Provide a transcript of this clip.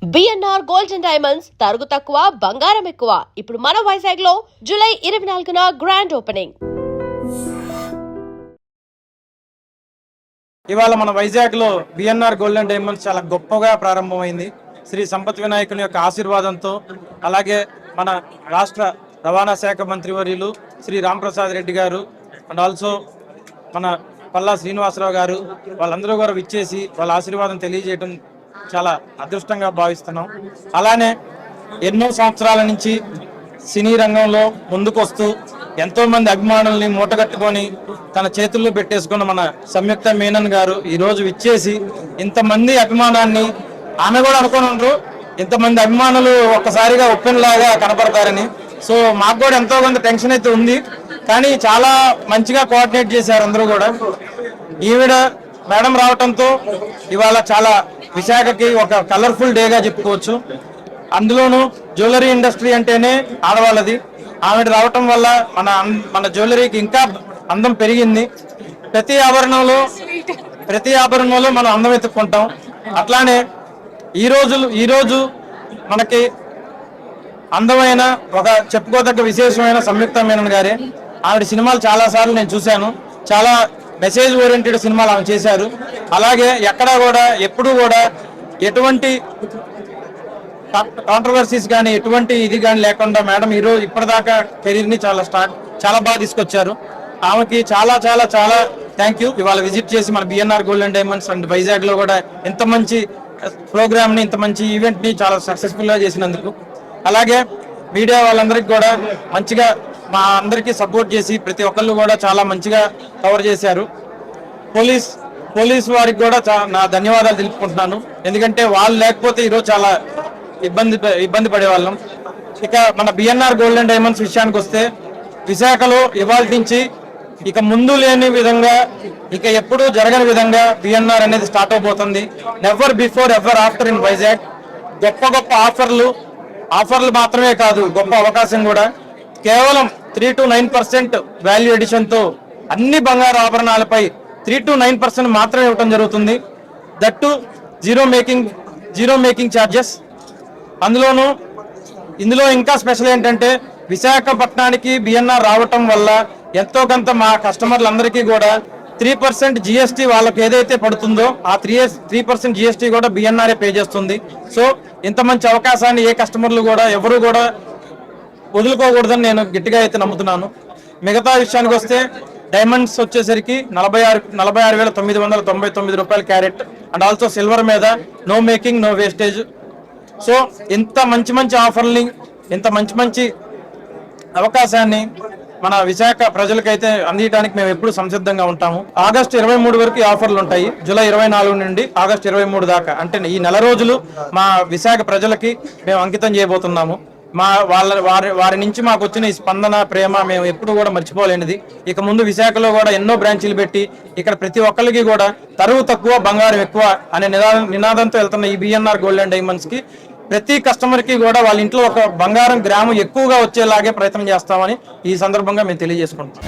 BNR gold and diamonds తరుగు తక్కువ బంగారం ఎక్కువ. ఇప్పుడు మన వైజాగ్ లో జూలై 24న గ్రాండ్ ఓపెనింగ్. ఇవాళ మన వైజాగ్ లో బిఎన్ఆర్ గోల్డ్ అండ్ డైమండ్స్ చాలా గొప్పగా ప్రారంభమైంది. శ్రీ సంపత్ వినాయకుని యొక్క ఆశీర్వాదంతో, అలాగే మన రాష్ట్ర రవాణా శాఖ మంత్రివర్యులు శ్రీ రాంప్రసాద్ రెడ్డి గారు అండ్ ఆల్సో మన పల్లా శ్రీనివాసరావు గారు, వాళ్ళందరూ కూడా విచ్చేసి వాళ్ళ ఆశీర్వాదం తెలియజేయడం చాలా అదృష్టంగా భావిస్తున్నాం. అలానే ఎన్నో సంవత్సరాల నుంచి సినీ రంగంలో ముందుకొస్తూ ఎంతో మంది అభిమానుల్ని మూటగట్టుకొని తన చేతుల్లో పెట్టేసుకున్న మన సంయుక్త మీనన్ గారు ఈరోజు విచ్చేసి ఇంతమంది అభిమానాన్ని, ఆమె కూడా అనుకున్నారు ఇంతమంది అభిమానులు ఒక్కసారిగా ఒప్పెనలాగా కనపడతారని. సో మాకు కూడా ఎంతో కొంత టెన్షన్ అయితే ఉంది, కానీ చాలా మంచిగా కోఆర్డినేట్ చేశారు అందరూ కూడా. ఈవిడ మేడం రావటంతో ఇవాళ చాలా విశాఖకి ఒక కలర్ఫుల్ డేగా చెప్పుకోవచ్చు. అందులోనూ జ్యువెలరీ ఇండస్ట్రీ అంటేనే ఆడవాళ్ళది. ఆవిడ రావటం వల్ల మన జ్యువెలరీకి ఇంకా అందం పెరిగింది. ప్రతి ఆభరణంలో మనం అందం ఎత్తుకుంటాం. అట్లానే ఈరోజు మనకి అందమైన ఒక చెప్పుకోదగ్గ విశేషమైన సంయుక్త మీనన్ గారే. ఆవిడ సినిమాలు చాలా సార్లు నేను చూశాను. చాలా మెసేజ్ ఓరియంటెడ్ సినిమాలు ఆమె చేశారు. అలాగే ఎక్కడా కూడా ఎప్పుడూ కూడా ఎటువంటి కాంట్రవర్సీస్ కానీ ఎటువంటి ఇది కానీ లేకుండా మేడం ఈరోజు ఇప్పటిదాకా కెరీర్ని చాలా బాగా తీసుకొచ్చారు. ఆమెకి చాలా చాలా చాలా థ్యాంక్ యూ. ఇవాళ విజిట్ చేసి మన BNR gold and diamonds and వైజాగ్లో కూడా ఇంత మంచి ప్రోగ్రామ్ని, ఇంత మంచి ఈవెంట్ని చాలా సక్సెస్ఫుల్గా చేసినందుకు, అలాగే మీడియా వాళ్ళందరికీ కూడా మంచిగా మా అందరికీ సపోర్ట్ చేసి ప్రతి ఒక్కళ్ళు కూడా చాలా మంచిగా కవర్ చేశారు. పోలీస్ వారికి కూడా నా ధన్యవాదాలు తెలుపుకుంటున్నాను. ఎందుకంటే వాళ్ళు లేకపోతే ఈరోజు చాలా ఇబ్బంది పడేవాళ్ళం. ఇక మన బిఎన్ఆర్ గోల్డ్ అండ్ డైమండ్స్ విషయానికి వస్తే, విశాఖలో ఇవాళ నుంచి ఇక ముందు లేని విధంగా, ఇక ఎప్పుడూ జరగని విధంగా బిఎన్ఆర్ అనేది స్టార్ట్ అవబోతుంది. Never before ever after in Vizag. గొప్ప ఆఫర్లు మాత్రమే కాదు, గొప్ప అవకాశం కూడా. కేవలం 3 to 9% వాల్యూ ఎడిషన్తో అన్ని బంగారు ఆభరణాలపై 3 to 9% మాత్రమే ఇవ్వడం జరుగుతుంది. That zero making charges. ఇందులో ఇంకా స్పెషల్ ఏంటంటే, విశాఖపట్నానికి బిఎన్ఆర్ రావటం వల్ల ఎంతో కొంత మా కస్టమర్లందరికీ కూడా 3% జిఎస్టీ వాళ్ళకి ఏదైతే పడుతుందో ఆ 3% జిఎస్టీ కూడా బిఎన్ఆర్ఏ పే చేస్తుంది. సో ఇంత మంచి అవకాశాన్ని ఏ కస్టమర్లు కూడా ఎవరు కూడా వదులుకోకూడదని నేను గట్టిగా అయితే నమ్ముతున్నాను. మిగతా విషయానికి వస్తే, డైమండ్స్ వచ్చేసరికి 46,999 రూపాయలు క్యారెట్ అండ్ ఆల్సో సిల్వర్ మీద no making no wastage. So ఇంత మంచి ఆఫర్ని, ఇంత మంచి అవకాశాన్ని మన విశాఖ ప్రజలకైతే అందించడానికి మేము ఎప్పుడు సంసిద్ధంగా ఉంటాము. ఆగస్టు 23 వరకు ఆఫర్లు ఉంటాయి. జూలై 24 నుండి ఆగస్టు 23 దాకా, అంటే ఈ నెల రోజులు మా విశాఖ ప్రజలకి మేము అంకితం చేయబోతున్నాము. వారి నుంచి మాకు వచ్చిన ఈ స్పందన, ప్రేమ మేము ఎప్పుడు కూడా మర్చిపోలేనిది. ఇక ముందు విశాఖలో కూడా ఎన్నో బ్రాంచీలు పెట్టి ఇక్కడ ప్రతి ఒక్కరికి కూడా తరువు తక్కువ బంగారం ఎక్కువ అనే నినాదంతో వెళ్తున్న ఈ బిఎన్ఆర్ గోల్డ్ అండ్ డైమండ్స్ కి ప్రతి కస్టమర్ కి కూడా వాళ్ళ ఇంట్లో ఒక బంగారం గ్రాము ఎక్కువగా వచ్చేలాగే ప్రయత్నం చేస్తామని ఈ సందర్భంగా మేము తెలియజేసుకుంటాం.